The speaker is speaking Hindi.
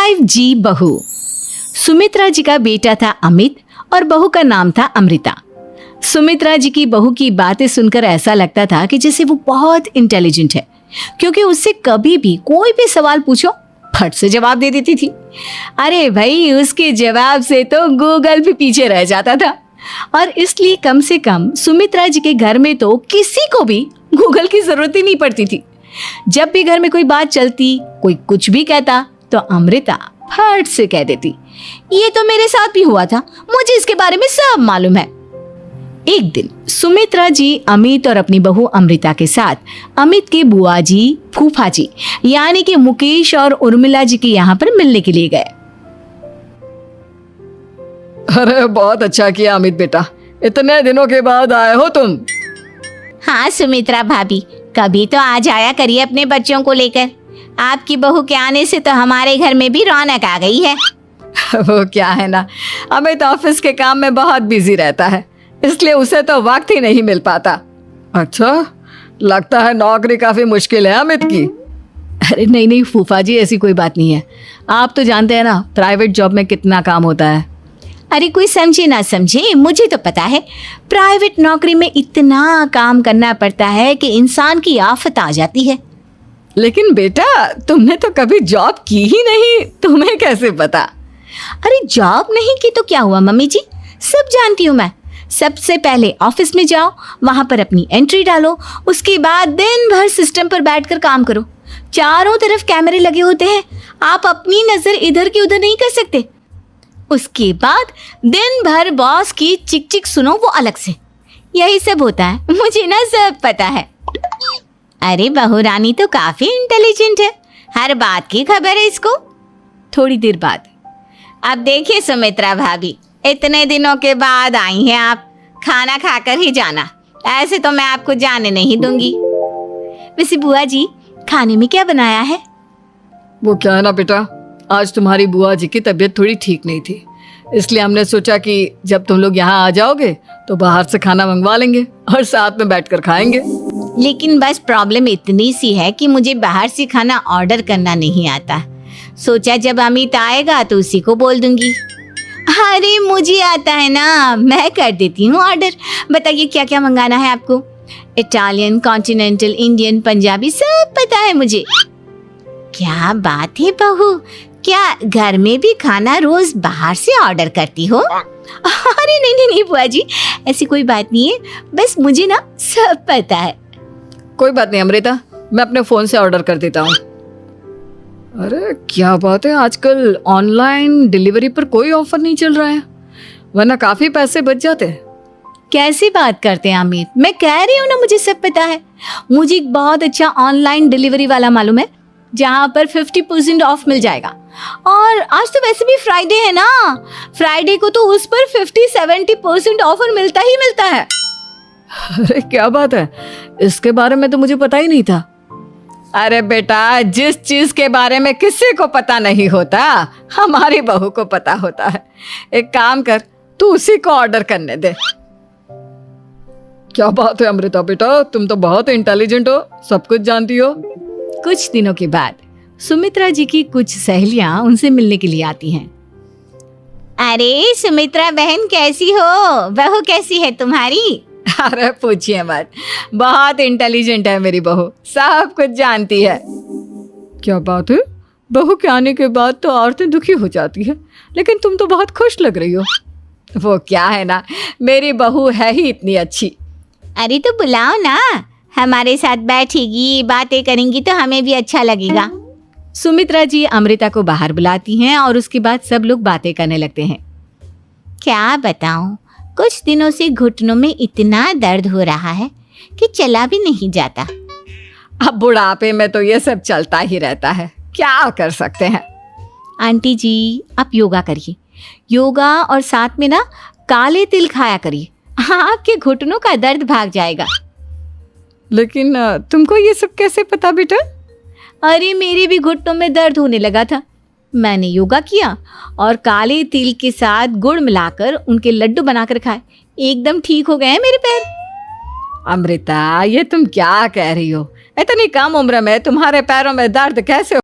5G बहू। सुमित्रा जी का बेटा था अमित और बहू का नाम था अमृता। सुमित्रा जी की बहू की बातें सुनकर ऐसा लगता था कि जैसे वो बहुत इंटेलिजेंट है, क्योंकि उससे कभी भी कोई भी सवाल पूछो फट से जवाब दे देती थी। अरे भाई, उसके जवाब से तो गूगल भी पीछे रह जाता था। और इसलिए कम से कम सुमित्रा जी के घर में तो किसी को भी गूगल की जरूरत ही नहीं पड़ती थी। जब भी घर में कोई बात चलती, कोई कुछ भी कहता, तो अमृता फट से कह देती, ये तो मेरे साथ भी हुआ था, मुझे इसके बारे में सब मालूम है। एक दिन सुमित्रा जी अमित और अपनी बहू अमृता के साथ अमित के बुआ जी, फूफा जी यानी कि मुकेश और उर्मिला जी के यहाँ पर मिलने के लिए गए। अरे बहुत अच्छा किया अमित बेटा, इतने दिनों के बाद आए हो तुम। हाँ सुमित्रा भाभी, कभी तो आ जाया करिए अपने बच्चों को लेकर। आपकी बहू के आने से तो हमारे घर में भी रौनक आ गई है। वो क्या है ना, अमित ऑफिस के काम में बहुत बिजी रहता है, इसलिए उसे तो वक्त ही नहीं मिल पाता। अच्छा, लगता है नौकरी काफी मुश्किल है अमित की। अरे नहीं नहीं फूफा जी, ऐसी कोई बात नहीं है। आप तो जानते हैं ना प्राइवेट जॉब में कितना काम होता है। अरे कोई समझे ना समझे, मुझे तो पता है प्राइवेट नौकरी में इतना काम करना पड़ता है कि इंसान की आफत आ जाती है। लेकिन बेटा, तुमने तो कभी जॉब की ही नहीं, तुम्हें कैसे पता? अरे जॉब नहीं की तो क्या हुआ मम्मी जी, सब जानती हूँ मैं। सबसे पहले ऑफिस में जाओ, वहां पर अपनी एंट्री डालो, उसके बाद दिन भर सिस्टम पर बैठकर काम करो। चारों तरफ कैमरे लगे होते हैं, आप अपनी नजर इधर की उधर नहीं कर सकते। उसके बाद दिन भर बॉस की चिक चिक सुनो, वो अलग से। यही सब होता है, मुझे ना सब पता है। अरे बहू रानी तो काफी इंटेलिजेंट है, हर बात की खबर है इसको। थोड़ी देर बाद, अब देखिए सुमित्रा भाभी, इतने दिनों के बाद आई हैं आप, खाना खाकर ही जाना, ऐसे तो मैं आपको जाने नहीं दूंगी। वैसे बुआ जी, खाने में क्या बनाया है? वो क्या है ना बेटा, आज तुम्हारी बुआ जी की तबीयत थोड़ी ठीक नहीं थी, इसलिए हमने सोचा कि जब तुम लोग यहाँ आ जाओगे तो बाहर से खाना मंगवा लेंगे और साथ में बैठकर खाएंगे। लेकिन बस प्रॉब्लम इतनी सी है कि मुझे बाहर से खाना ऑर्डर करना नहीं आता। सोचा जब अमित आएगा तो उसी को बोल दूंगी। अरे मुझे आता है ना, मैं कर देती हूँ ऑर्डर। बताइए क्या क्या मंगाना है आपको? इटालियन, कॉन्टिनेंटल, इंडियन, पंजाबी, सब पता है मुझे। क्या बात है बहू, क्या घर में भी खाना रोज बाहर से ऑर्डर करती हो? अरे नहीं नहीं बुआ जी, ऐसी कोई बात नहीं है, बस मुझे ना सब पता है। कोई बात नहीं अमृता, मैं अपने फोन से ऑर्डर कर देता हूँ। अरे क्या बात है, आजकल ऑनलाइन डिलीवरी पर कोई ऑफर नहीं चल रहा है, वरना काफी पैसे बच जाते हैं। कैसी बात करते हैं अमित, मैं कह रही हूँ ना मुझे सब पता है। मुझे एक बहुत अच्छा ऑनलाइन डिलीवरी वाला मालूम है, जहाँ पर 50% ऑफ मिल जाएगा। और आज तो वैसे भी फ्राइडे है ना, फ्राइडे को तो उस पर 50-70% ऑफर मिलता ही मिलता है। अरे क्या बात है, इसके बारे में तो मुझे पता ही नहीं था। अरे बेटा, जिस चीज के बारे में किसी को पता नहीं होता, हमारी बहू को पता होता है। एक काम कर, तू उसी को ऑर्डर करने दे। क्या बात है अमृता बेटा, तुम तो बहुत इंटेलिजेंट हो, सब कुछ जानती हो। कुछ दिनों के बाद सुमित्रा जी की कुछ सहेलियां उनसे मिलने के लिए आती हैं। अरे सुमित्रा बहन कैसी हो, बहू कैसी है तुम्हारी? अरे पूछिए मत, बहुत इंटेलिजेंट है मेरी बहू, सब कुछ जानती है। क्या बात है, बहू के आने के बाद तो औरतें दुखी हो जाती है, लेकिन तुम तो बहुत खुश लग रही हो। वो क्या है ना, मेरी बहू है ही इतनी अच्छी। अरे तो बुलाओ ना, हमारे साथ बैठेगी, बातें करेंगी तो हमें भी अच्छा लगेगा। सुमित्रा जी अमृता को बाहर बुलाती हैं और उसके बाद सब लोग बातें करने लगते हैं। क्या बताऊं, कुछ दिनों से घुटनों में इतना दर्द हो रहा है कि चला भी नहीं जाता। अब बुढ़ापे में तो ये सब चलता ही रहता है, क्या कर सकते हैं। आंटी जी, आप योगा करिए, योगा और साथ में ना काले तिल खाया करिए, आपके घुटनों का दर्द भाग जाएगा। लेकिन तुमको ये सब कैसे पता बेटा? अरे मेरे भी घुटनों में दर्द होने लगा था, मैंने योगा किया और काले तिल के साथ गुड़ मिलाकर उनके लड्डू बनाकर खाए, एकदम ठीक हो गए हैं मेरे पैर। अमृता, ये तुम क्या कह रही हो? इतनी कम उम्र में तुम्हारे पैरों में दर्द कैसे